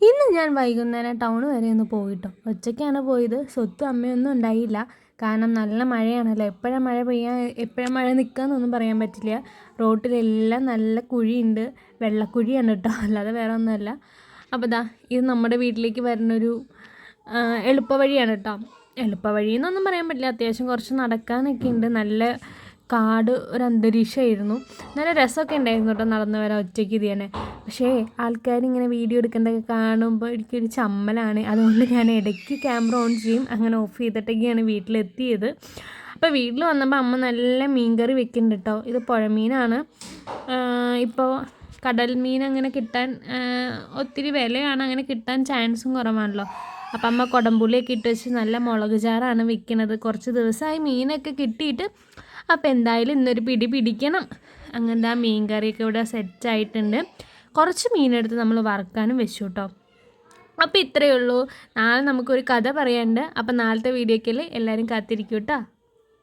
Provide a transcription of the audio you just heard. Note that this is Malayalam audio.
ഇന്ന് ഞാൻ വൈകുന്നേരം ടൗൺ വരെ ഒന്ന് പോയിട്ടോ. ഒറ്റയ്ക്കാണ് പോയത്. സ്വത്തും അമ്മയൊന്നും ഉണ്ടായില്ല. കാരണം നല്ല മഴയാണല്ലോ. എപ്പോഴാണ് മഴ പെയ്യാൻ എപ്പോഴാണ് മഴ നിൽക്കുകയെന്നൊന്നും പറയാൻ പറ്റില്ല. റോട്ടിലെല്ലാം നല്ല കുഴിയുണ്ട്. വെള്ളക്കുഴിയാണ് കേട്ടോ, അല്ലാതെ വേറെ ഒന്നുമല്ല. അപ്പോൾ ദാ ഇത് നമ്മുടെ വീട്ടിലേക്ക് വരുന്നൊരു എളുപ്പ വഴിയാണ് കേട്ടോ. എളുപ്പ വഴിയെന്നൊന്നും പറയാൻ പറ്റില്ല. അത്യാവശ്യം കുറച്ച് നടക്കാനൊക്കെ ഉണ്ട്. നല്ല കാട് ഒരു അന്തരീക്ഷമായിരുന്നു. നല്ല രസമൊക്കെ ഉണ്ടായിരുന്നു കേട്ടോ നടന്നു വരാൻ ഒറ്റയ്ക്ക് ഇത് തന്നെ. പക്ഷേ ആൾക്കാരിങ്ങനെ വീഡിയോ എടുക്കേണ്ടതൊക്കെ കാണുമ്പോൾ എനിക്കൊരു ചമ്മലാണ്. അതുകൊണ്ട് ഞാൻ ഇടയ്ക്ക് ക്യാമറ ഓൺ ചെയ്യും. അങ്ങനെ ഓഫ് ചെയ്തിട്ടൊക്കെയാണ് വീട്ടിലെത്തിയത്. അപ്പോൾ വീട്ടിൽ വന്നപ്പോൾ അമ്മ നല്ല മീൻകറി വെക്കുന്നുണ്ട് കേട്ടോ. ഇത് പുഴമീനാണ്. ഇപ്പോൾ കടൽ മീൻ അങ്ങനെ കിട്ടാൻ ഒത്തിരി വിലയാണ്. അങ്ങനെ കിട്ടാൻ ചാൻസും കുറവാണല്ലോ. അപ്പം അമ്മ കുടംപുളിയൊക്കെ ഇട്ട് വെച്ച് നല്ല മുളക് ചാറാണ് വെക്കുന്നത്. കുറച്ച് ദിവസമായി മീനൊക്കെ കിട്ടിയിട്ട്. അപ്പോൾ എന്തായാലും ഇന്നൊരു പിടി പിടിക്കണം. അങ്ങനത്തെ ആ മീൻ കറിയൊക്കെ ഇവിടെ സെറ്റായിട്ടുണ്ട്. കുറച്ച് മീനെടുത്ത് നമ്മൾ വറുക്കാനും വെച്ചു കേട്ടോ. അപ്പോൾ ഇത്രയേ ഉള്ളൂ. നാളെ നമുക്കൊരു കഥ പറയാനുണ്ട്. അപ്പോൾ നാളത്തെ വീഡിയോയ്ക്കല്ലേ എല്ലാവരും കാത്തിരിക്കും കേട്ടോ.